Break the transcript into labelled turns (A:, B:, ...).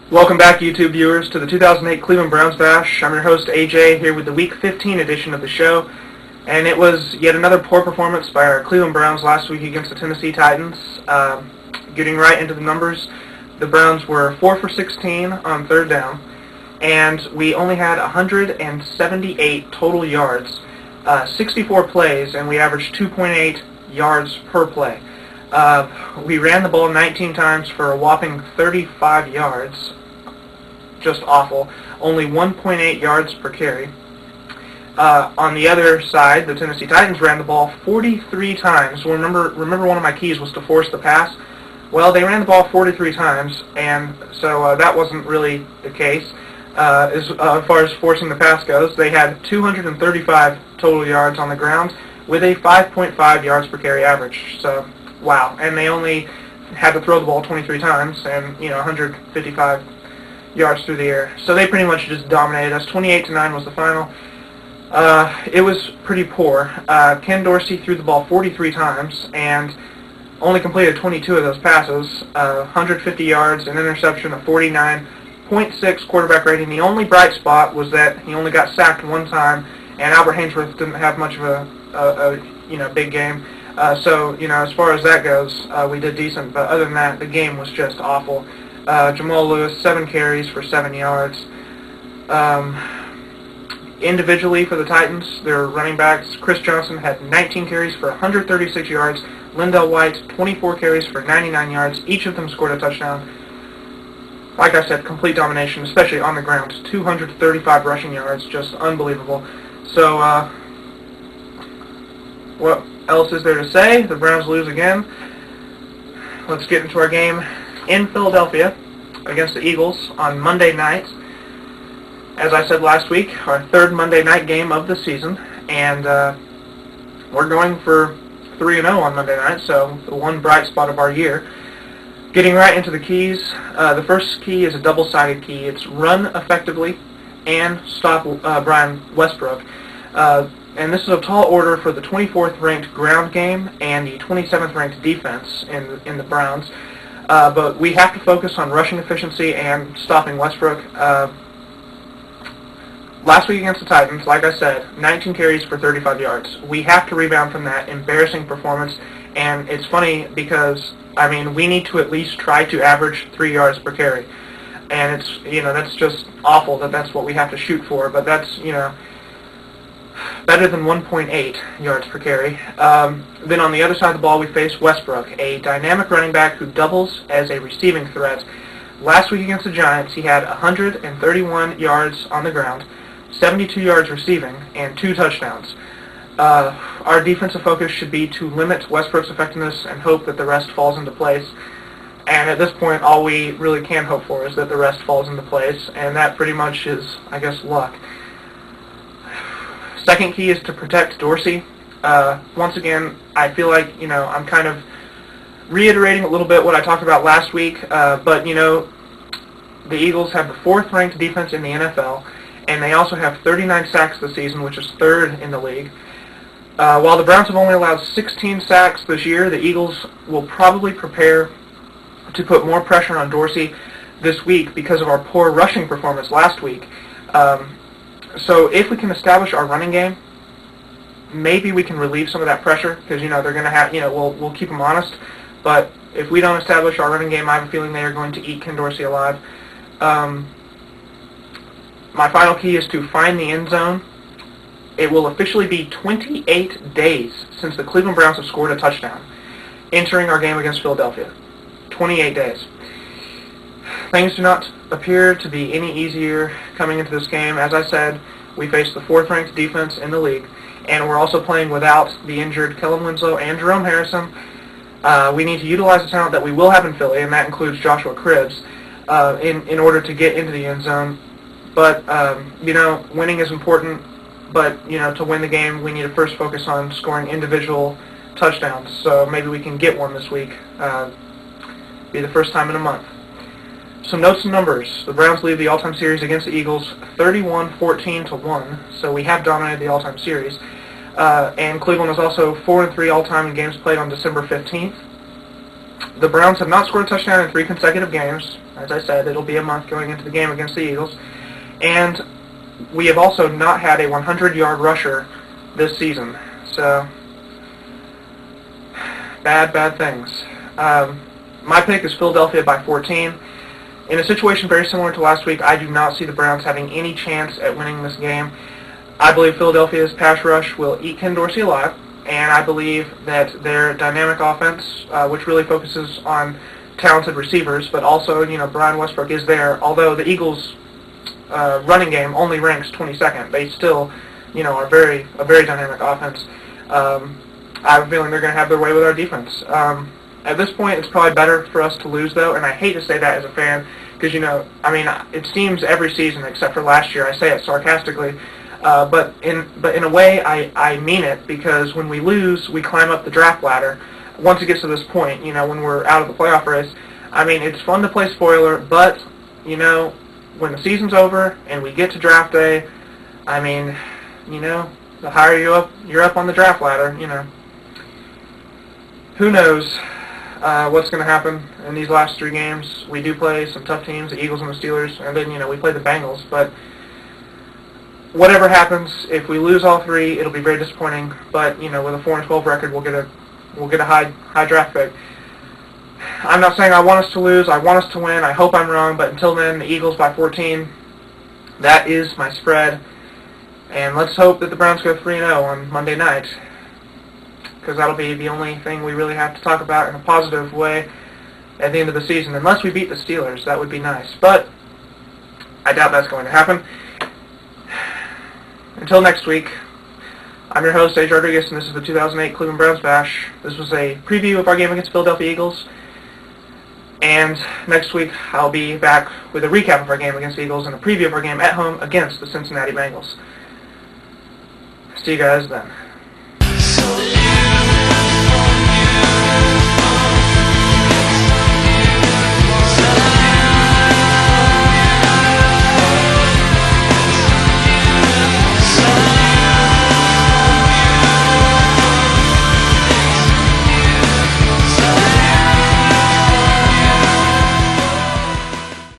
A: Welcome back, YouTube viewers, to the 2008 Cleveland Browns Bash. I'm your host, AJ, here with the Week 15 edition of the show. And it was yet another poor performance by our Cleveland Browns last week against the Tennessee Titans. Getting right into the numbers, the Browns were 4 for 16 on third down, and we only had 178 total yards, 64 plays, and we averaged 2.8 yards per play. We ran the ball 19 times for a whopping 35 yards. Just awful. Only 1.8 yards per carry. On the other side, the Tennessee Titans ran the ball 43 times. Well, remember one of my keys was to force the pass. Well, they ran the ball 43 times, and so that wasn't really the case. As far as forcing the pass goes, they had 235 total yards on the ground with a 5.5 yards per carry average. So, wow. And they only had to throw the ball 23 times and, 155 yards through the air. So they pretty much just dominated us. 28-9 was the final. It was pretty poor. Ken Dorsey threw the ball 43 times and only completed 22 of those passes. 150 yards, an interception, a 49.6 quarterback rating. The only bright spot was that he only got sacked one time, and Albert Haynesworth didn't have much of a big game. So, as far as that goes, we did decent. But other than that, the game was just awful. Jamal Lewis, 7 carries for 7 yards. Individually for the Titans, their running backs, Chris Johnson had 19 carries for 136 yards. Lindell White, 24 carries for 99 yards. Each of them scored a touchdown. Like I said, complete domination, especially on the ground. 235 rushing yards, just unbelievable. So, what else is there to say? The Browns lose again. Let's get into our game in Philadelphia against the Eagles on Monday night. As I said last week, our third Monday night game of the season, and we're going for 3-0 on Monday night, so the one bright spot of our year. Getting right into the keys, the first key is a double-sided key. It's run effectively and stop Brian Westbrook. And this is a tall order for the 24th ranked ground game and the 27th ranked defense in the Browns. But we have to focus on rushing efficiency and stopping Westbrook. Last week against the Titans, like I said, 19 carries for 35 yards. We have to rebound from that embarrassing performance, and it's funny because, we need to at least try to average 3 yards per carry. And it's, that's just awful that that's what we have to shoot for, but that's, better than 1.8 yards per carry. Then on the other side of the ball, we face Westbrook, a dynamic running back who doubles as a receiving threat. Last week against the Giants, he had 131 yards on the ground, 72 yards receiving, and 2 touchdowns. Our defensive focus should be to limit Westbrook's effectiveness and hope that the rest falls into place. And at this point, all we really can hope for is that the rest falls into place, and that pretty much is, I guess, luck. Second key is to protect Dorsey. Once again, I feel like, I'm kind of reiterating a little bit what I talked about last week, but, the Eagles have the 4th ranked defense in the NFL, and they also have 39 sacks this season, which is 3rd in the league. While the Browns have only allowed 16 sacks this year, the Eagles will probably prepare to put more pressure on Dorsey this week because of our poor rushing performance last week. So if we can establish our running game, maybe we can relieve some of that pressure because, they're going to have, we'll keep them honest. But if we don't establish our running game, I have a feeling they are going to eat Ken Dorsey alive. My final key is to find the end zone. It will officially be 28 days since the Cleveland Browns have scored a touchdown entering our game against Philadelphia. 28 days. Things do not appear to be any easier coming into this game. As I said, we face the 4th ranked defense in the league, and we're also playing without the injured Kellen Winslow and Jerome Harrison. We need to utilize the talent that we will have in Philly, and that includes Joshua Cribbs, in order to get into the end zone. But, winning is important, but, to win the game, we need to first focus on scoring individual touchdowns. So maybe we can get one this week. Be the first time in a month. Some notes and numbers. The Browns lead the all-time series against the Eagles 31-14-1, so we have dominated the all-time series. And Cleveland is also 4-3 all-time in games played on December 15th. the Browns have not scored a touchdown in 3 consecutive games. As I said, it'll be a month going into the game against the Eagles. And we have also not had a 100-yard rusher this season. So, bad things. My pick is Philadelphia by 14. In a situation very similar to last week, I do not see the Browns having any chance at winning this game. I believe Philadelphia's pass rush will eat Ken Dorsey alive, and I believe that their dynamic offense, which really focuses on talented receivers, but also, Brian Westbrook is there. Although the Eagles' running game only ranks 22nd, they still, are a very dynamic offense. I have a feeling they're going to have their way with our defense. At this point, it's probably better for us to lose, though, and I hate to say that as a fan, because, it seems every season except for last year, I say it sarcastically, but in a way, I mean it, because when we lose, we climb up the draft ladder. Once it gets to this point, when we're out of the playoff race, it's fun to play spoiler, but, when the season's over and we get to draft day, the higher you're up on the draft ladder, Who knows what's going to happen in these last 3 games. We do play some tough teams, the Eagles and the Steelers, and then, we play the Bengals. But whatever happens, if we lose all 3, it'll be very disappointing. But, with a 4-12 record, we'll get a high draft pick. I'm not saying I want us to lose. I want us to win. I hope I'm wrong. But until then, the Eagles by 14. That is my spread. And let's hope that the Browns go 3-0 on Monday night, because that'll be the only thing we really have to talk about in a positive way at the end of the season. Unless we beat the Steelers, that would be nice. But I doubt that's going to happen. Until next week, I'm your host, AJ Rodriguez, and this is the 2008 Cleveland Browns Bash. This was a preview of our game against Philadelphia Eagles. And next week, I'll be back with a recap of our game against the Eagles and a preview of our game at home against the Cincinnati Bengals. See you guys then.